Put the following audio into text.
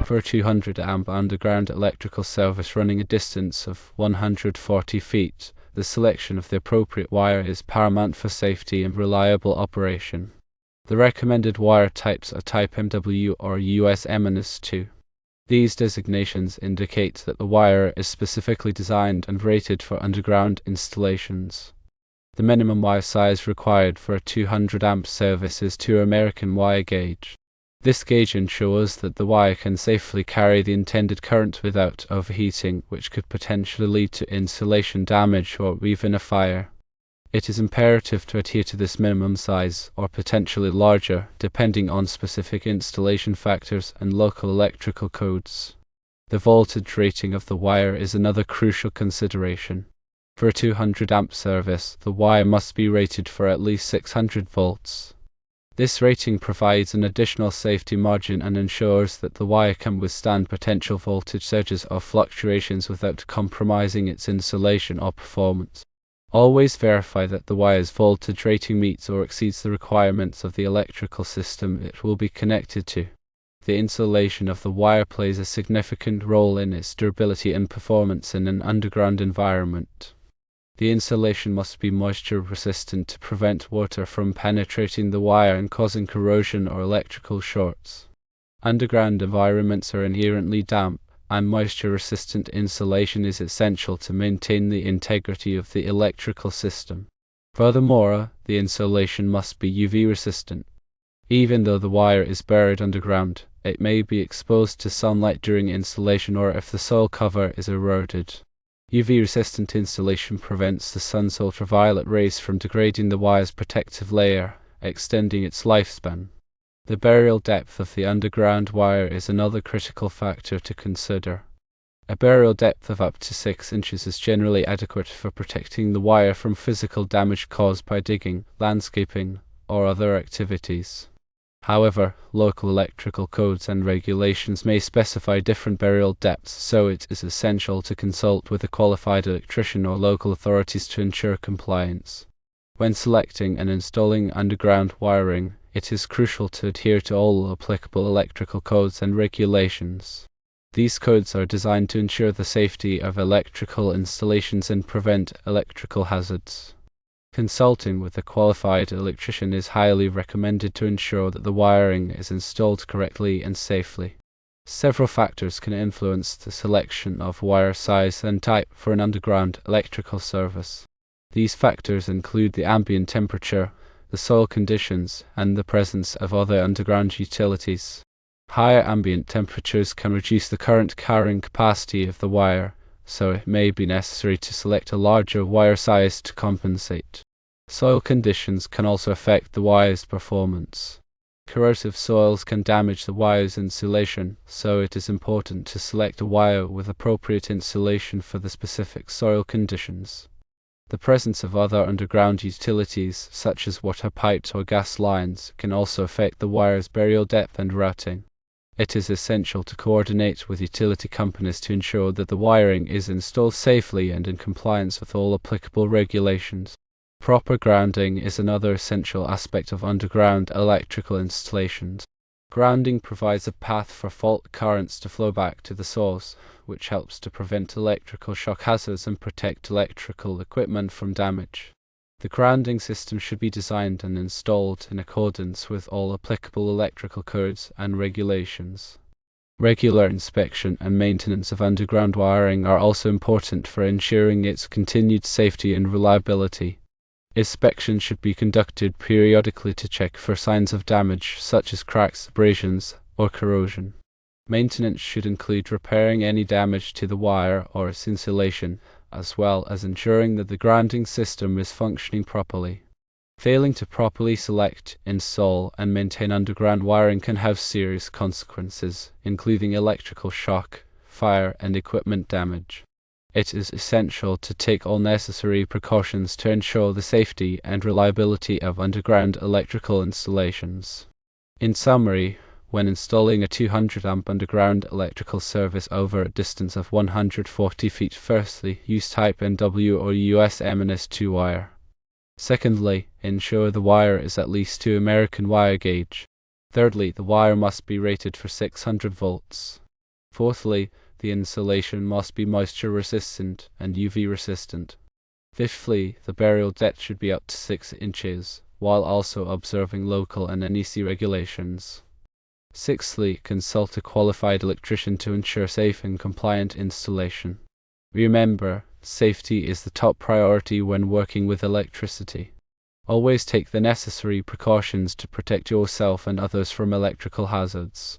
For a 200 amp underground electrical service running a distance of 140 feet, the selection of the appropriate wire is paramount for safety and reliable operation. The recommended wire types are Type MW or US M-2. These designations indicate that the wire is specifically designed and rated for underground installations. The minimum wire size required for a 200 amp service is 2 American wire gauge. This gauge ensures that the wire can safely carry the intended current without overheating, which could potentially lead to insulation damage or even a fire. It is imperative to adhere to this minimum size, or potentially larger, depending on specific installation factors and local electrical codes. The voltage rating of the wire is another crucial consideration. For a 200 amp service, the wire must be rated for at least 600 volts. This rating provides an additional safety margin and ensures that the wire can withstand potential voltage surges or fluctuations without compromising its insulation or performance. Always verify that the wire's voltage rating meets or exceeds the requirements of the electrical system it will be connected to. The insulation of the wire plays a significant role in its durability and performance in an underground environment. The insulation must be moisture resistant to prevent water from penetrating the wire and causing corrosion or electrical shorts. Underground environments are inherently damp, and moisture-resistant insulation is essential to maintain the integrity of the electrical system. Furthermore, the insulation must be UV-resistant. Even though the wire is buried underground, it may be exposed to sunlight during installation or if the soil cover is eroded. UV-resistant insulation prevents the sun's ultraviolet rays from degrading the wire's protective layer, extending its lifespan. The burial depth of the underground wire is another critical factor to consider. A burial depth of up to 6 inches is generally adequate for protecting the wire from physical damage caused by digging, landscaping, or other activities. However, local electrical codes and regulations may specify different burial depths, so it is essential to consult with a qualified electrician or local authorities to ensure compliance. When selecting and installing underground wiring, it is crucial to adhere to all applicable electrical codes and regulations. These codes are designed to ensure the safety of electrical installations and prevent electrical hazards. Consulting with a qualified electrician is highly recommended to ensure that the wiring is installed correctly and safely. Several factors can influence the selection of wire size and type for an underground electrical service. These factors include the ambient temperature, the soil conditions, and the presence of other underground utilities. Higher ambient temperatures can reduce the current carrying capacity of the wire, so it may be necessary to select a larger wire size to compensate. Soil conditions can also affect the wire's performance. Corrosive soils can damage the wire's insulation, so it is important to select a wire with appropriate insulation for the specific soil conditions. The presence of other underground utilities, such as water pipes or gas lines, can also affect the wire's burial depth and routing. It is essential to coordinate with utility companies to ensure that the wiring is installed safely and in compliance with all applicable regulations. Proper grounding is another essential aspect of underground electrical installations. Grounding provides a path for fault currents to flow back to the source, which helps to prevent electrical shock hazards and protect electrical equipment from damage. The grounding system should be designed and installed in accordance with all applicable electrical codes and regulations. Regular inspection and maintenance of underground wiring are also important for ensuring its continued safety and reliability. Inspection should be conducted periodically to check for signs of damage such as cracks, abrasions, or corrosion. Maintenance should include repairing any damage to the wire or its insulation, as well as ensuring that the grounding system is functioning properly. Failing to properly select, install, and maintain underground wiring can have serious consequences, including electrical shock, fire, and equipment damage. It is essential to take all necessary precautions to ensure the safety and reliability of underground electrical installations. In summary, when installing a 200 amp underground electrical service over a distance of 140 feet, firstly, use Type MW or US M-2 wire. Secondly, ensure the wire is at least 2 American wire gauge. Thirdly, the wire must be rated for 600 volts. Fourthly, the insulation must be moisture resistant and UV resistant. Fifthly, the burial depth should be up to 6 inches, while also observing local and NEC regulations. Sixthly, consult a qualified electrician to ensure safe and compliant installation. Remember, safety is the top priority when working with electricity. Always take the necessary precautions to protect yourself and others from electrical hazards.